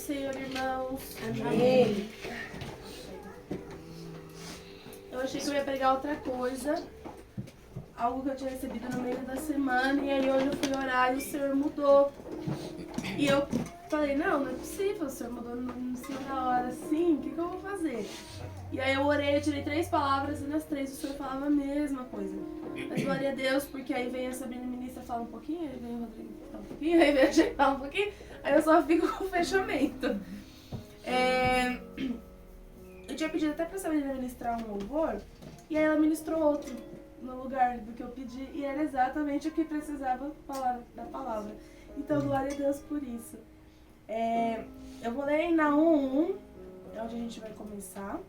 Senhor, irmãos. Amém. Eu achei que eu ia pregar outra coisa, algo que eu tinha recebido no meio da semana, e aí hoje eu fui orar e o Senhor mudou. E eu falei, não é possível, o Senhor mudou no cima da hora, assim, o que eu vou fazer? E aí eu orei, eu tirei 3 palavras e nas 3 o Senhor falava a mesma coisa. Mas glória a Deus, porque aí vem a Sabrina ministra, fala um pouquinho, aí vem o Rodrigo fala um pouquinho, aí vem a gente fala um pouquinho, aí eu só fico com o fechamento. Eu tinha pedido até pra Sabrina ministrar um louvor, e aí ela ministrou outro no lugar do que eu pedi, e era exatamente o que precisava falar da palavra. Então, glória a Deus por isso. Eu vou ler em Naum 1, é onde a gente vai começar.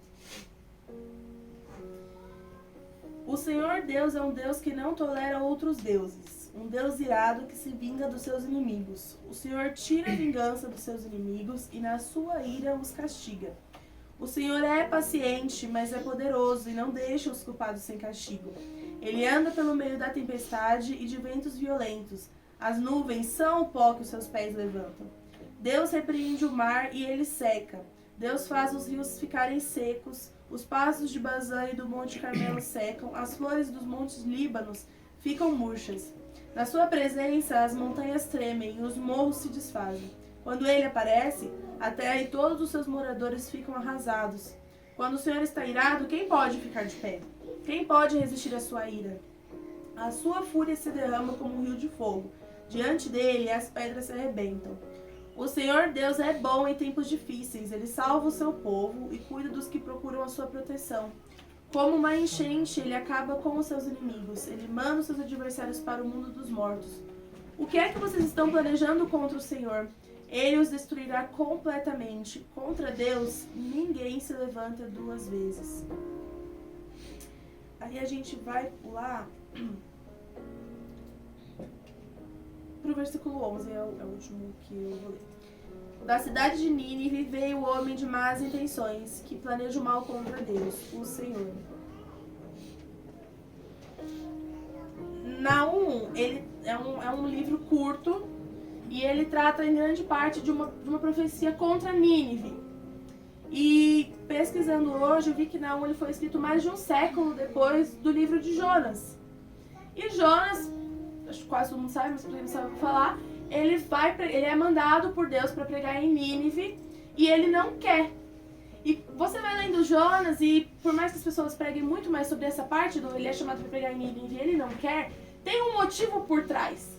O Senhor Deus é um Deus que não tolera outros deuses, um Deus irado que se vinga dos seus inimigos. O Senhor tira a vingança dos seus inimigos e na sua ira os castiga. O Senhor é paciente, mas é poderoso e não deixa os culpados sem castigo. Ele anda pelo meio da tempestade e de ventos violentos. As nuvens são o pó que os seus pés levantam. Deus repreende o mar e ele seca. Deus faz os rios ficarem secos. Os passos de Bazã e do Monte Carmelo secam. As flores dos montes Líbanos ficam murchas. Na sua presença, as montanhas tremem e os morros se desfazem. Quando ele aparece, a terra e todos os seus moradores ficam arrasados. Quando o Senhor está irado, quem pode ficar de pé? Quem pode resistir à sua ira? A sua fúria se derrama como um rio de fogo. Diante dele, as pedras se arrebentam. O Senhor Deus é bom em tempos difíceis. Ele salva o seu povo e cuida dos que procuram a sua proteção. Como uma enchente, ele acaba com os seus inimigos. Ele manda os seus adversários para o mundo dos mortos. O que é que vocês estão planejando contra o Senhor? Ele os destruirá completamente. Contra Deus, ninguém se levanta 2 vezes. Aí a gente vai pular pro versículo 11, é o último que eu vou ler. Da cidade de Nínive veio o homem de más intenções, que planeja o mal contra Deus, o Senhor. Naum, ele é um livro curto, e ele trata em grande parte de uma profecia contra Nínive. E pesquisando hoje, eu vi que Naum ele foi escrito mais de um século depois do livro de Jonas. E Jonas, acho que quase todo mundo sabe, mas pra quem não sabe, eu vou falar, ele é mandado por Deus para pregar em Nínive e ele não quer. E você vai lendo Jonas e por mais que as pessoas preguem muito mais sobre essa parte do ele é chamado para pregar em Nínive e ele não quer, tem um motivo por trás.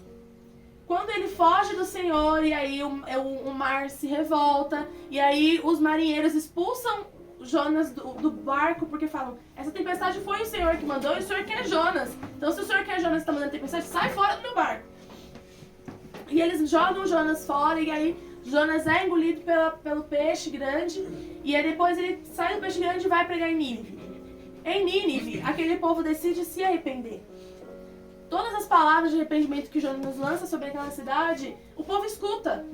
Quando ele foge do Senhor e aí o mar se revolta e aí os marinheiros expulsam Jonas do barco porque falam, essa tempestade foi o Senhor que mandou e o Senhor quer Jonas. Então se o Senhor quer Jonas e está mandando tempestade, sai fora do meu barco. E eles jogam Jonas fora e aí Jonas é engolido pelo peixe grande e aí depois ele sai do peixe grande e vai pregar em Nínive. Em Nínive, aquele povo decide se arrepender. Todas as palavras de arrependimento que Jonas lança sobre aquela cidade, o povo escuta.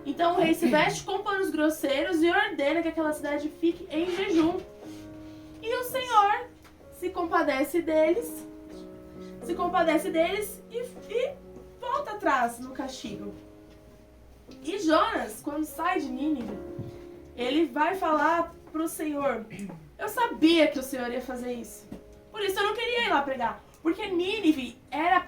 Então o rei se veste com panos grosseiros e ordena que aquela cidade fique em jejum. E o Senhor se compadece deles e volta atrás no castigo. E Jonas, quando sai de Nínive, ele vai falar pro Senhor, eu sabia que o Senhor ia fazer isso. Por isso eu não queria ir lá pregar. Porque Nínive era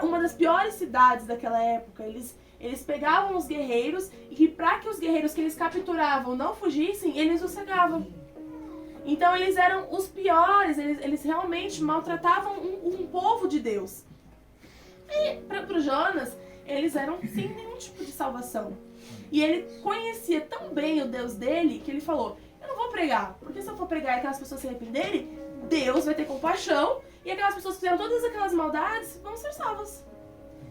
uma das piores cidades daquela época. Eles pegavam os guerreiros e para que os guerreiros que eles capturavam não fugissem, eles os cegavam. Então eles eram os piores, eles realmente maltratavam um povo de Deus. E para Jonas, eles eram sem nenhum tipo de salvação. E ele conhecia tão bem o Deus dele que ele falou, eu não vou pregar, porque se eu for pregar e aquelas pessoas se arrependerem, Deus vai ter compaixão e aquelas pessoas que fizeram todas aquelas maldades vão ser salvas.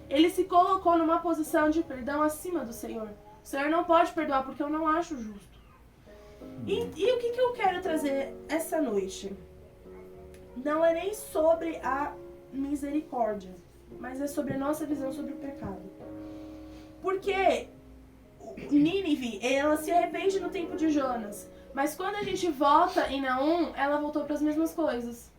Ele se colocou numa posição de perdão acima do Senhor. O Senhor não pode perdoar porque eu não acho justo. E o que eu quero trazer essa noite? Não é nem sobre a misericórdia, mas é sobre a nossa visão sobre o pecado. Porque Nínive, ela se arrepende no tempo de Jonas. Mas quando a gente volta em Naum, ela voltou para as mesmas coisas.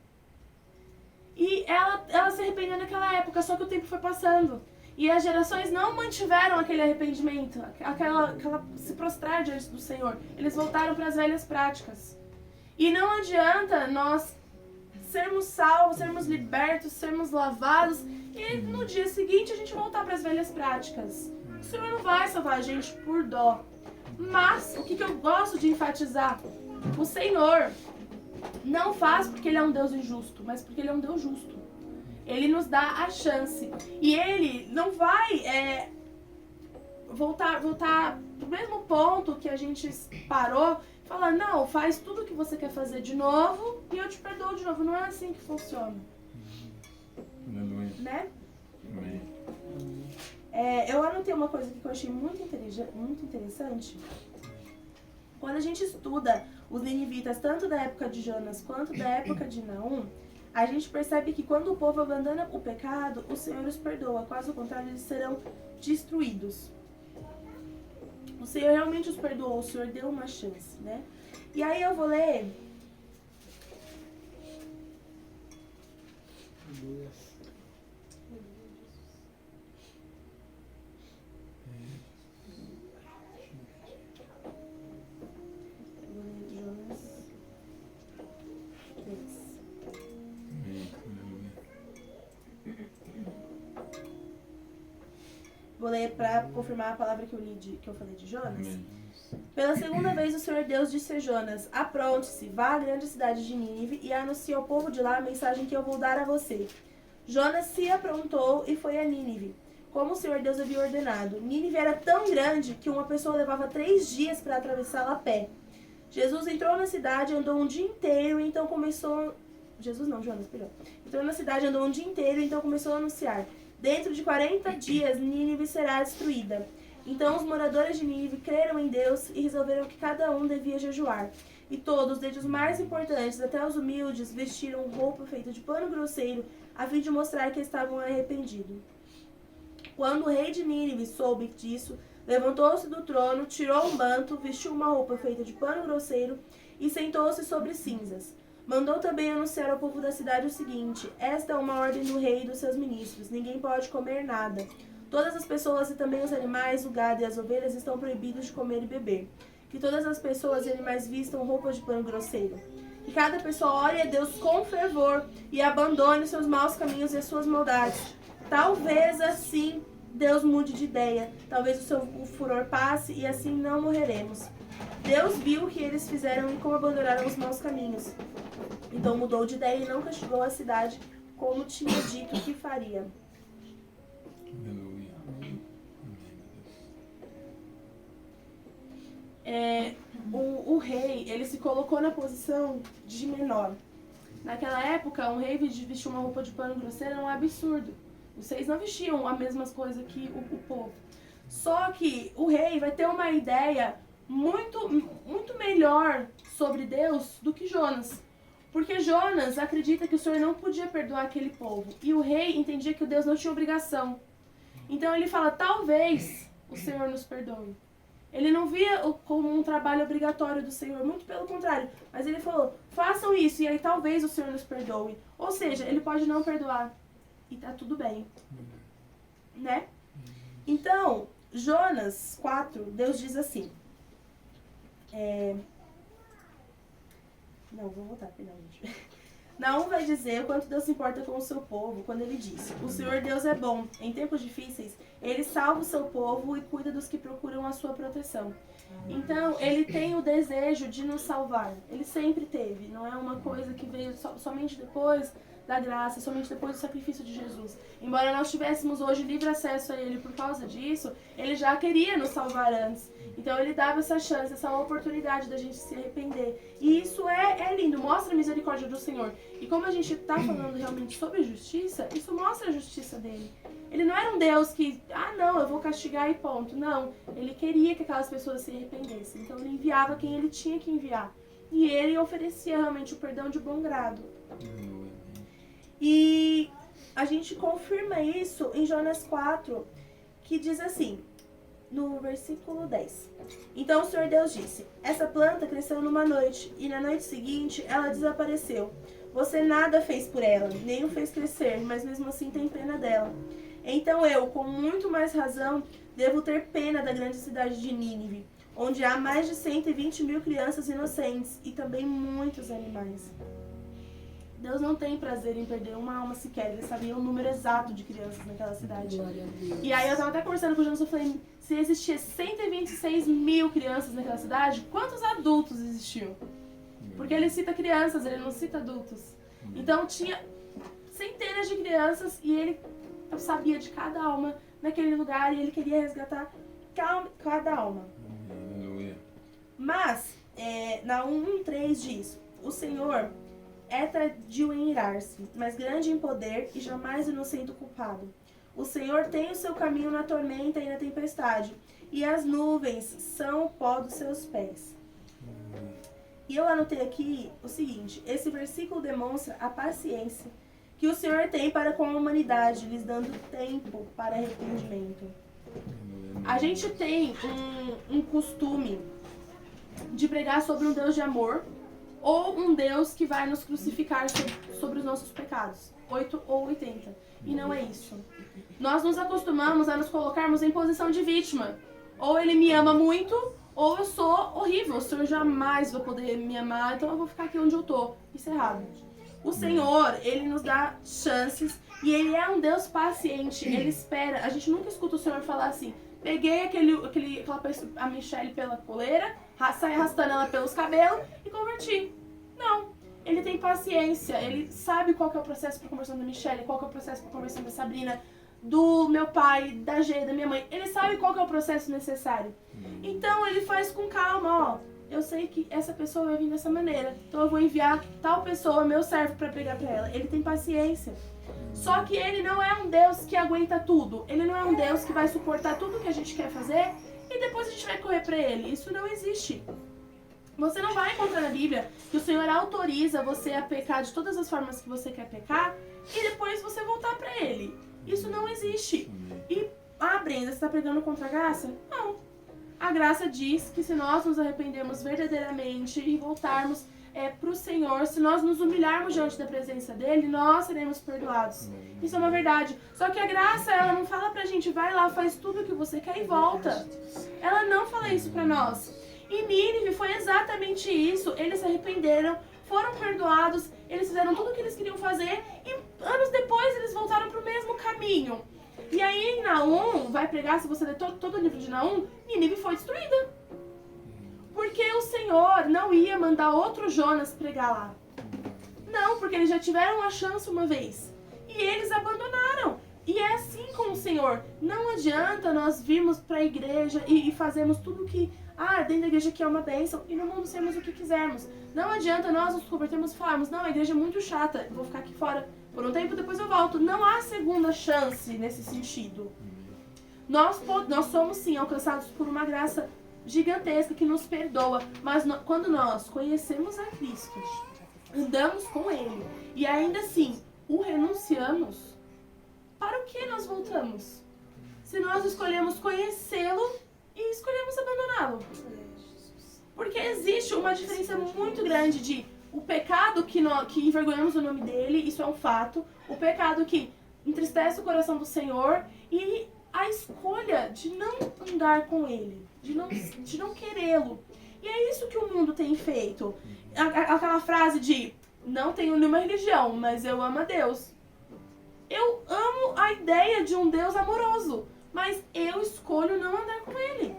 E ela se arrependeu naquela época, só que o tempo foi passando. E as gerações não mantiveram aquele arrependimento, aquela se prostrar diante do Senhor. Eles voltaram para as velhas práticas. E não adianta nós sermos salvos, sermos libertos, sermos lavados e no dia seguinte a gente voltar para as velhas práticas. O Senhor não vai salvar a gente por dó. Mas o que eu gosto de enfatizar? O Senhor não faz porque Ele é um Deus injusto, mas porque Ele é um Deus justo. Ele nos dá a chance. E Ele não vai voltar pro mesmo ponto que a gente parou, falar, não, faz tudo o que você quer fazer de novo e eu te perdoo de novo. Não é assim que funciona. Né? Eu anotei uma coisa que eu achei muito interessante. Quando a gente estuda os ninivitas, tanto da época de Jonas quanto da época de Naum, a gente percebe que quando o povo abandona o pecado, o Senhor os perdoa. Caso contrário, eles serão destruídos. O Senhor realmente os perdoou, o Senhor deu uma chance, né? E aí eu vou ler... Vou ler para confirmar a palavra que eu falei de Jonas. Pela segunda vez o Senhor Deus disse a Jonas, apronte-se, vá à grande cidade de Nínive e anuncie ao povo de lá a mensagem que eu vou dar a você. Jonas se aprontou e foi a Nínive, como o Senhor Deus havia ordenado. Nínive era tão grande que uma pessoa levava 3 dias para atravessá-la a pé. Jesus entrou na cidade, andou um dia inteiro e então começou... Jonas, perdão. Entrou na cidade, andou um dia inteiro e então começou a anunciar. Dentro de 40 dias, Nínive será destruída. Então os moradores de Nínive creram em Deus e resolveram que cada um devia jejuar. E todos, desde os mais importantes até os humildes, vestiram roupa feita de pano grosseiro, a fim de mostrar que estavam arrependidos. Quando o rei de Nínive soube disso, levantou-se do trono, tirou um manto, vestiu uma roupa feita de pano grosseiro e sentou-se sobre cinzas. Mandou também anunciar ao povo da cidade o seguinte, esta é uma ordem do rei e dos seus ministros, ninguém pode comer nada. Todas as pessoas e também os animais, o gado e as ovelhas estão proibidos de comer e beber. Que todas as pessoas e animais vistam roupas de pano grosseiro. Que cada pessoa ore a Deus com fervor e abandone os seus maus caminhos e as suas maldades. Talvez assim Deus mude de ideia, talvez o furor passe e assim não morreremos. Deus viu o que eles fizeram e como abandonaram os maus caminhos. Então mudou de ideia e não castigou a cidade como tinha dito que faria. O rei, ele se colocou na posição de menor. Naquela época, um rei vestir uma roupa de pano grosseiro era um absurdo. Vocês não vestiam as mesmas coisas que o povo. Só que o rei vai ter uma ideia muito melhor sobre Deus do que Jonas. Porque Jonas acredita que o Senhor não podia perdoar aquele povo. E o rei entendia que o Deus não tinha obrigação. Então ele fala, talvez o Senhor nos perdoe. Ele não via como um trabalho obrigatório do Senhor, muito pelo contrário. Mas ele falou, façam isso e aí talvez o Senhor nos perdoe. Ou seja, ele pode não perdoar. E tá tudo bem. Né? Então, Jonas 4, Deus diz assim. Não, vou voltar, perdão, gente. Naum vai dizer o quanto Deus se importa com o seu povo quando ele diz, o Senhor Deus é bom, em tempos difíceis, ele salva o seu povo e cuida dos que procuram a sua proteção. Então, ele tem o desejo de nos salvar, ele sempre teve, não é uma coisa que veio somente depois da graça, somente depois do sacrifício de Jesus. Embora nós tivéssemos hoje livre acesso a ele por causa disso, ele já queria nos salvar antes. Então ele dava essa chance, essa oportunidade da gente se arrepender. E isso é lindo, mostra a misericórdia do Senhor. E como a gente está falando realmente sobre justiça, isso mostra a justiça dele. Ele não era um Deus que, não, eu vou castigar e ponto. Não, ele queria que aquelas pessoas se arrependessem. Então ele enviava quem ele tinha que enviar. E ele oferecia realmente o perdão de bom grado. E a gente confirma isso em Jonas 4, que diz assim, no versículo 10. Então o Senhor Deus disse, essa planta cresceu numa noite, e na noite seguinte ela desapareceu. Você nada fez por ela, nem o fez crescer, mas mesmo assim tem pena dela. Então eu, com muito mais razão, devo ter pena da grande cidade de Nínive, onde há mais de 120 mil crianças inocentes e também muitos animais. Deus não tem prazer em perder uma alma sequer. Ele sabia o número exato de crianças naquela cidade. Glória a Deus. E aí eu tava até conversando com o Jonas, eu falei, se existia 126 mil crianças naquela cidade, quantos adultos existiam? Porque ele cita crianças, ele não cita adultos. Então tinha centenas de crianças e ele sabia de cada alma naquele lugar e ele queria resgatar cada alma. Mas, Naum 1:3 diz, o Senhor é tardio em irar-se, mas grande em poder e jamais inocente o culpado. O Senhor tem o seu caminho na tormenta e na tempestade, e as nuvens são o pó dos seus pés. E eu anotei aqui o seguinte, esse versículo demonstra a paciência que o Senhor tem para com a humanidade, lhes dando tempo para arrependimento. A gente tem um costume de pregar sobre um Deus de amor, ou um Deus que vai nos crucificar sobre os nossos pecados. 8 ou 80. E não é isso. Nós nos acostumamos a nos colocarmos em posição de vítima. Ou ele me ama muito, ou eu sou horrível. O Senhor jamais vai poder me amar, então eu vou ficar aqui onde eu tô. Isso é errado. O Senhor, ele nos dá chances e ele é um Deus paciente. Ele espera. A gente nunca escuta o Senhor falar assim, peguei a Michelle pela coleira, saí arrastando ela pelos cabelos e converti. Não. Ele tem paciência. Ele sabe qual que é o processo para a conversão da Michelle, qual que é o processo para a conversão da Sabrina, do meu pai, da G, da minha mãe. Ele sabe qual que é o processo necessário. Então ele faz com calma, ó. Eu sei que essa pessoa vai vir dessa maneira, então eu vou enviar tal pessoa, meu servo, para pregar para ela. Ele tem paciência. Só que ele não é um Deus que aguenta tudo. Ele não é um Deus que vai suportar tudo que a gente quer fazer e depois a gente vai correr para ele. Isso não existe. Você não vai encontrar na Bíblia que o Senhor autoriza você a pecar de todas as formas que você quer pecar e depois você voltar para ele. Isso não existe. E, Brenda, você está pregando contra a graça? Não. A graça diz que se nós nos arrependermos verdadeiramente e voltarmos para o Senhor, se nós nos humilharmos diante da presença dele, nós seremos perdoados. Isso é uma verdade. Só que a graça, ela não fala pra gente, vai lá, faz tudo o que você quer e volta. Ela não fala isso pra nós. Em Nínive foi exatamente isso. Eles se arrependeram, foram perdoados, eles fizeram tudo o que eles queriam fazer e anos depois eles voltaram pro mesmo caminho. E aí em Naum, vai pregar, se você ler todo o livro de Naum, Nínive foi destruída. Porque o Senhor não ia mandar outro Jonas pregar lá. Não, porque eles já tiveram a chance uma vez. E eles abandonaram. E é assim com o Senhor. Não adianta nós virmos para a igreja e fazermos tudo que... dentro da igreja aqui é uma bênção. E no mundo sermos o que quisermos. Não adianta nós nos convertermos e falarmos, não, a igreja é muito chata, vou ficar aqui fora por um tempo, depois eu volto. Não há segunda chance nesse sentido. Nós somos sim alcançados por uma graça gigantesca que nos perdoa, mas quando nós conhecemos a Cristo, andamos com Ele e ainda assim o renunciamos, para o que nós voltamos? Se nós escolhemos conhecê-lo e escolhemos abandoná-lo. Porque existe uma diferença muito grande de o pecado que envergonhamos o nome dele, isso é um fato, o pecado que entristece o coração do Senhor e a escolha de não andar com ele, de não querê-lo. E é isso que o mundo tem feito. Aquela frase de, não tenho nenhuma religião, mas eu amo a Deus. Eu amo a ideia de um Deus amoroso, mas eu escolho não andar com ele.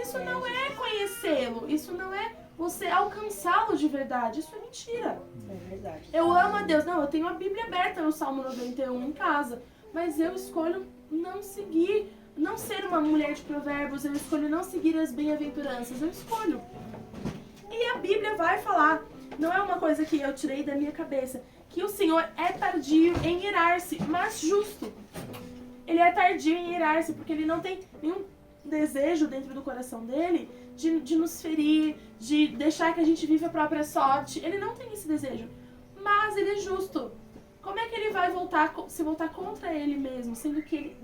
Isso não é conhecê-lo, isso não é você alcançá-lo de verdade, isso é mentira. É verdade. Eu amo a Deus. Não, eu tenho a Bíblia aberta no Salmo 91 em casa, mas eu escolho não seguir, não ser uma mulher de provérbios, eu escolho não seguir as bem-aventuranças, eu escolho. E a Bíblia vai falar, não é uma coisa que eu tirei da minha cabeça, que o Senhor é tardio em irar-se, mas justo. Ele é tardio em irar-se, porque ele não tem nenhum desejo dentro do coração dele de nos ferir, de deixar que a gente viva a própria sorte. Ele não tem esse desejo, mas ele é justo. Como é que ele vai se voltar contra ele mesmo, sendo que ele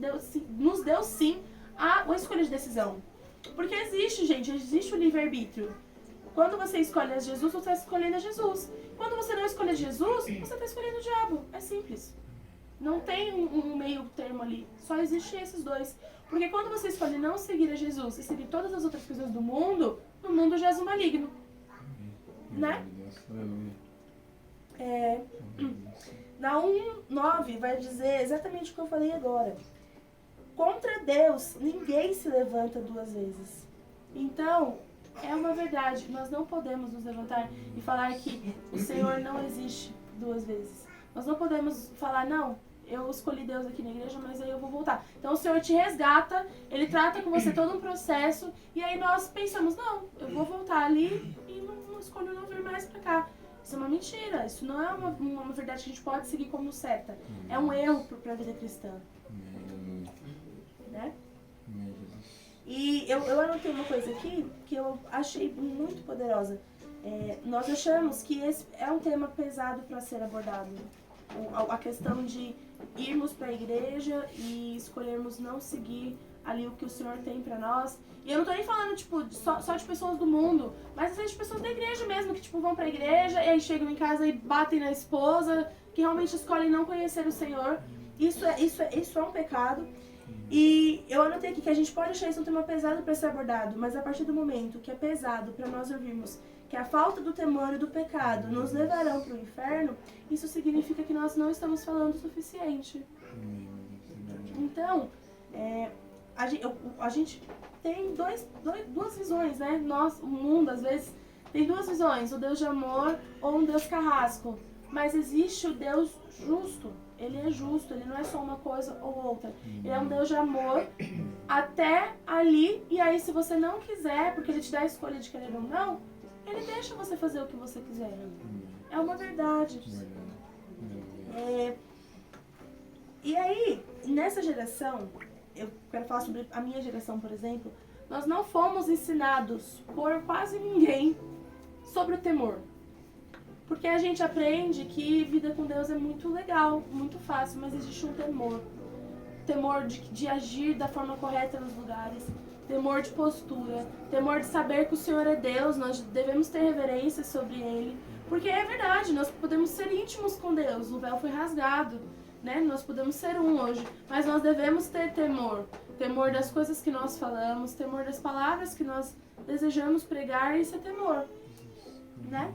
nos deu sim a escolha de decisão? Porque existe o livre-arbítrio. Quando você escolhe a Jesus, você está escolhendo a Jesus. Quando você não escolhe a Jesus, você está escolhendo o diabo. É simples. Não tem um meio termo ali. Só existem esses dois. Porque quando você escolhe não seguir a Jesus e seguir todas as outras coisas do mundo, no mundo jaz o maligno. Né? Na 1:9 vai dizer exatamente o que eu falei agora. Contra Deus, ninguém se levanta duas vezes. Então, é uma verdade. Nós não podemos nos levantar e falar que o Senhor não existe duas vezes. Nós não podemos falar, não, eu escolhi Deus aqui na igreja, mas aí eu vou voltar. Então o Senhor te resgata, Ele trata com você todo um processo, e aí nós pensamos, não, eu vou voltar ali e não escolho não vir mais pra cá. Isso é uma mentira, isso não é uma verdade que a gente pode seguir como certa. É um erro pra vida cristã. Né? E eu anotei uma coisa aqui que eu achei muito poderosa. Nós achamos que esse é um tema pesado para ser abordado. A questão de irmos para a igreja e escolhermos não seguir ali o que o Senhor tem para nós. E eu não tô nem falando só de pessoas do mundo, mas às vezes de pessoas da igreja mesmo, que vão para a igreja e aí chegam em casa e batem na esposa, que realmente escolhem não conhecer o Senhor. Isso é um pecado. E eu anotei aqui que a gente pode achar isso um tema pesado para ser abordado, mas a partir do momento que é pesado para nós ouvirmos que a falta do temor e do pecado nos levarão para o inferno, isso significa que nós não estamos falando o suficiente. Então, a gente tem duas visões, né? O mundo, às vezes, tem duas visões, o Deus de amor ou um Deus carrasco. Mas existe o Deus justo. Ele é justo, ele não é só uma coisa ou outra. Ele é um Deus de amor até ali, e aí se você não quiser, porque ele te dá a escolha de querer ou não, ele deixa você fazer o que você quiser. É uma verdade. E aí, nessa geração, eu quero falar sobre a minha geração, por exemplo, nós não fomos ensinados por quase ninguém sobre o temor. Porque a gente aprende que vida com Deus é muito legal, muito fácil, mas existe um temor. Temor de agir da forma correta nos lugares, temor de postura, temor de saber que o Senhor é Deus, nós devemos ter reverência sobre Ele. Porque é verdade, nós podemos ser íntimos com Deus, o véu foi rasgado, né? Nós podemos ser um hoje, mas nós devemos ter temor. Temor das coisas que nós falamos, temor das palavras que nós desejamos pregar, isso é temor, né?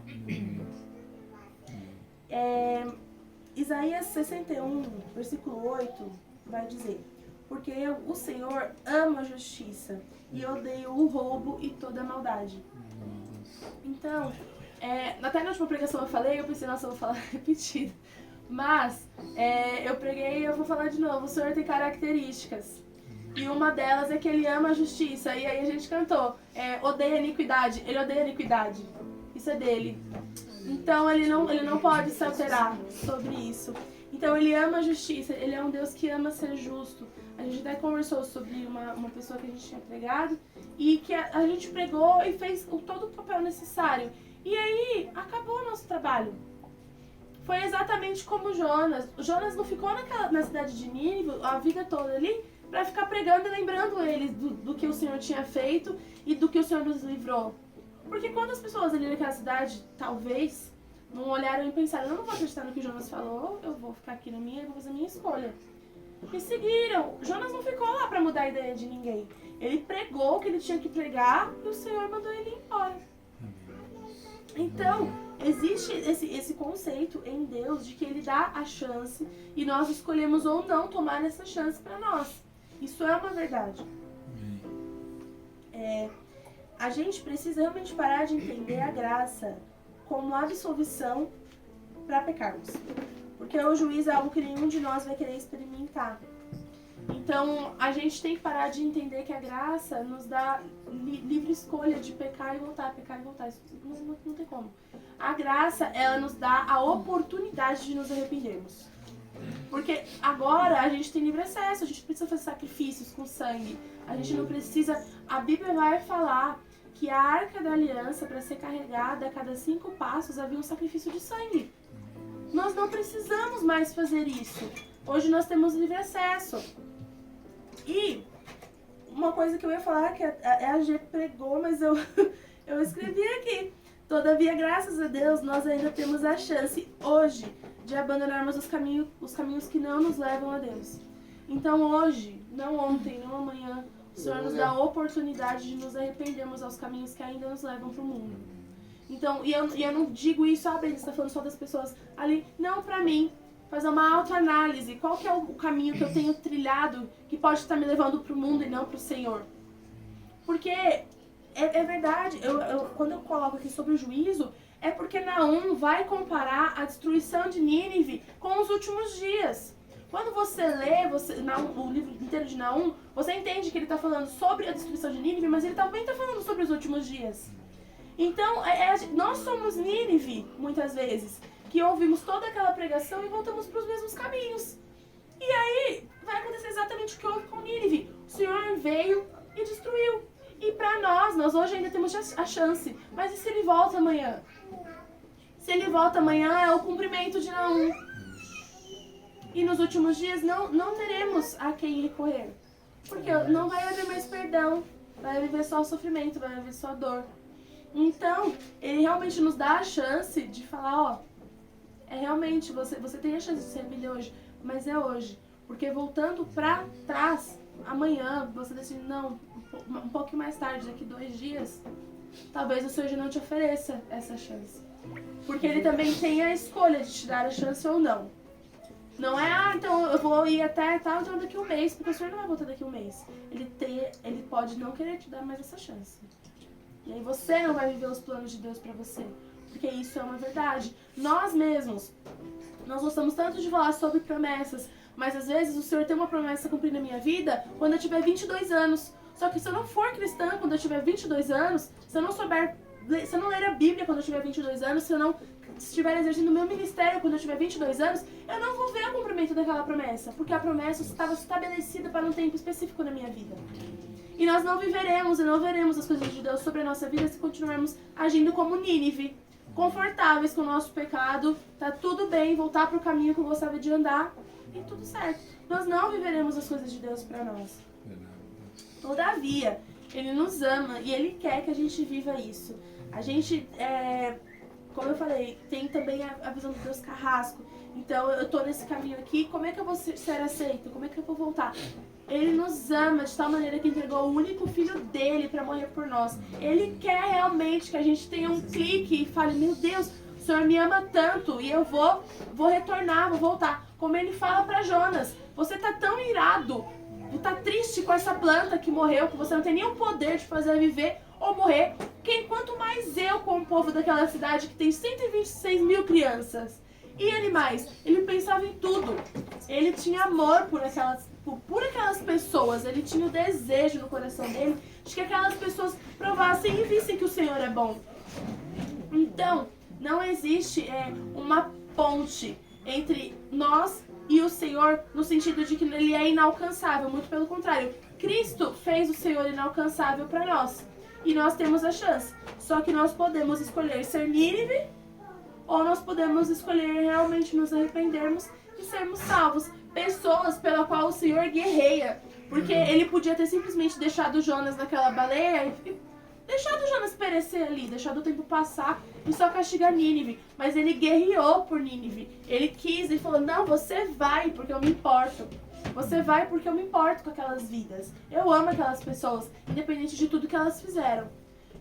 Isaías 61, versículo 8, vai dizer: porque o Senhor ama a justiça e odeia o roubo e toda a maldade. Então, até na última pregação eu falei, eu pensei, nossa, eu vou falar repetido. Mas, eu preguei e eu vou falar de novo. O Senhor tem características. E uma delas é que Ele ama a justiça. E aí a gente cantou, odeia a iniquidade. Ele odeia a iniquidade. Isso é dele. Então ele não pode se alterar sobre isso. Então ele ama a justiça, ele é um Deus que ama ser justo. A gente até conversou sobre uma pessoa que a gente tinha pregado e que a gente pregou e fez todo o papel necessário. E aí acabou o nosso trabalho. Foi exatamente como Jonas. Jonas não ficou na cidade de Nínive a vida toda ali para ficar pregando e lembrando eles do que o Senhor tinha feito e do que o Senhor nos livrou. Porque quando as pessoas ali naquela cidade, talvez, não olharam e pensaram, eu não vou acreditar no que Jonas falou, eu vou ficar aqui na minha e vou fazer a minha escolha. E seguiram. Jonas não ficou lá para mudar a ideia de ninguém. Ele pregou o que ele tinha que pregar e o Senhor mandou ele embora. Então, existe esse conceito em Deus de que Ele dá a chance e nós escolhemos ou não tomar essa chance para nós. Isso é uma verdade. A gente precisa realmente parar de entender a graça como absolvição para pecarmos. Porque o juízo é algo que nenhum de nós vai querer experimentar. Então, a gente tem que parar de entender que a graça nos dá livre escolha de pecar e voltar, pecar e voltar. Isso não tem como. A graça, ela nos dá a oportunidade de nos arrependermos. Porque agora a gente tem livre acesso, a gente precisa fazer sacrifícios com sangue. A gente não precisa... A Bíblia vai falar que a arca da aliança, para ser carregada a cada 5 passos, havia um sacrifício de sangue. Nós não precisamos mais fazer isso. Hoje nós temos livre acesso. E uma coisa que eu ia falar, que a G pregou, mas eu escrevi aqui. Todavia, graças a Deus, nós ainda temos a chance hoje de abandonarmos os caminhos que não nos levam a Deus. Então hoje, não ontem, não amanhã, o Senhor nos dá a oportunidade de nos arrependermos aos caminhos que ainda nos levam para o mundo. Então, e eu não digo isso, ele está falando só das pessoas ali, não para mim. Fazer uma autoanálise, qual que é o caminho que eu tenho trilhado que pode estar me levando para o mundo e não para o Senhor. Porque é verdade, quando eu coloco aqui sobre o juízo, é porque Naum vai comparar a destruição de Nínive com os últimos dias. Quando você lê o livro inteiro de Naum, você entende que ele está falando sobre a destruição de Nínive, mas ele também está falando sobre os últimos dias. Então, nós somos Nínive, muitas vezes, que ouvimos toda aquela pregação e voltamos para os mesmos caminhos. E aí, vai acontecer exatamente o que houve com Nínive. O Senhor veio e destruiu. E para nós hoje ainda temos a chance. Mas e se ele volta amanhã? Se ele volta amanhã, é o cumprimento de Naum. E nos últimos dias não teremos a quem recorrer. Porque não vai haver mais perdão. Vai haver só sofrimento, vai haver só dor. Então, ele realmente nos dá a chance de falar, realmente, você tem a chance de se arrepender hoje, mas é hoje. Porque voltando pra trás, amanhã, você decide, não, um pouquinho mais tarde, daqui 2 dias, talvez o Senhor já não te ofereça essa chance. Porque ele também tem a escolha de te dar a chance ou não. Não é, então eu vou ir até tal dia daqui 1 mês, porque o Senhor não vai voltar daqui 1 mês. Ele pode não querer te dar mais essa chance. E aí você não vai viver os planos de Deus pra você. Porque isso é uma verdade. Nós mesmos, nós gostamos tanto de falar sobre promessas, mas às vezes o Senhor tem uma promessa a cumprir na minha vida quando eu tiver 22 anos. Só que se eu não for cristã quando eu tiver 22 anos, se eu não ler a Bíblia quando eu tiver 22 anos, se eu não estiver exercendo o meu ministério quando eu tiver 22 anos, eu não vou ver o cumprimento daquela promessa, porque a promessa estava estabelecida para um tempo específico na minha vida. E nós não viveremos e não veremos as coisas de Deus sobre a nossa vida se continuarmos agindo como Nínive, confortáveis com o nosso pecado, tá tudo bem, voltar para o caminho que eu gostava de andar e tudo certo. Nós não viveremos as coisas de Deus para nós. Todavia, Ele nos ama e Ele quer que a gente viva isso. A gente, como eu falei, tem também a visão do Deus carrasco. Então, eu tô nesse caminho aqui, como é que eu vou ser aceito? Como é que eu vou voltar? Ele nos ama de tal maneira que entregou o único filho dele para morrer por nós. Ele quer realmente que a gente tenha um clique e fale, meu Deus, o Senhor me ama tanto e eu vou retornar, vou voltar. Como ele fala para Jonas, você tá tão irado, tá triste com essa planta que morreu, que você não tem nenhum poder de fazer viver ou morrer. Quanto mais eu com o povo daquela cidade que tem 126 mil crianças e animais. Ele pensava em tudo. Ele tinha amor por aquelas pessoas. Ele tinha o desejo no coração dele de que aquelas pessoas provassem e vissem que o Senhor é bom. Então, não existe uma ponte entre nós e o Senhor no sentido de que ele é inalcançável. Muito pelo contrário. Cristo fez o Senhor inalcançável para nós. E nós temos a chance. Só que nós podemos escolher ser Nínive ou nós podemos escolher realmente nos arrependermos e sermos salvos. Pessoas pela qual o Senhor guerreia. Porque ele podia ter simplesmente deixado Jonas naquela baleia e deixado Jonas perecer ali, deixado o tempo passar e só castigar Nínive. Mas ele guerreou por Nínive. Ele quis e falou, não, você vai porque eu me importo. Você vai porque eu me importo com aquelas vidas. Eu amo aquelas pessoas, independente de tudo que elas fizeram.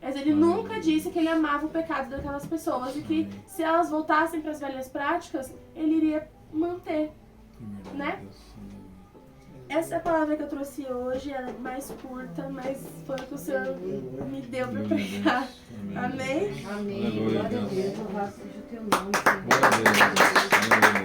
Mas ele nunca disse que ele amava o pecado daquelas pessoas e que se elas voltassem para as velhas práticas, ele iria manter, né? Essa é a palavra que eu trouxe hoje, ela é mais curta, mas foi o que o Senhor me deu para pregar. Amém? Amém. Glória a Deus, louvado seja o teu nome, Senhor.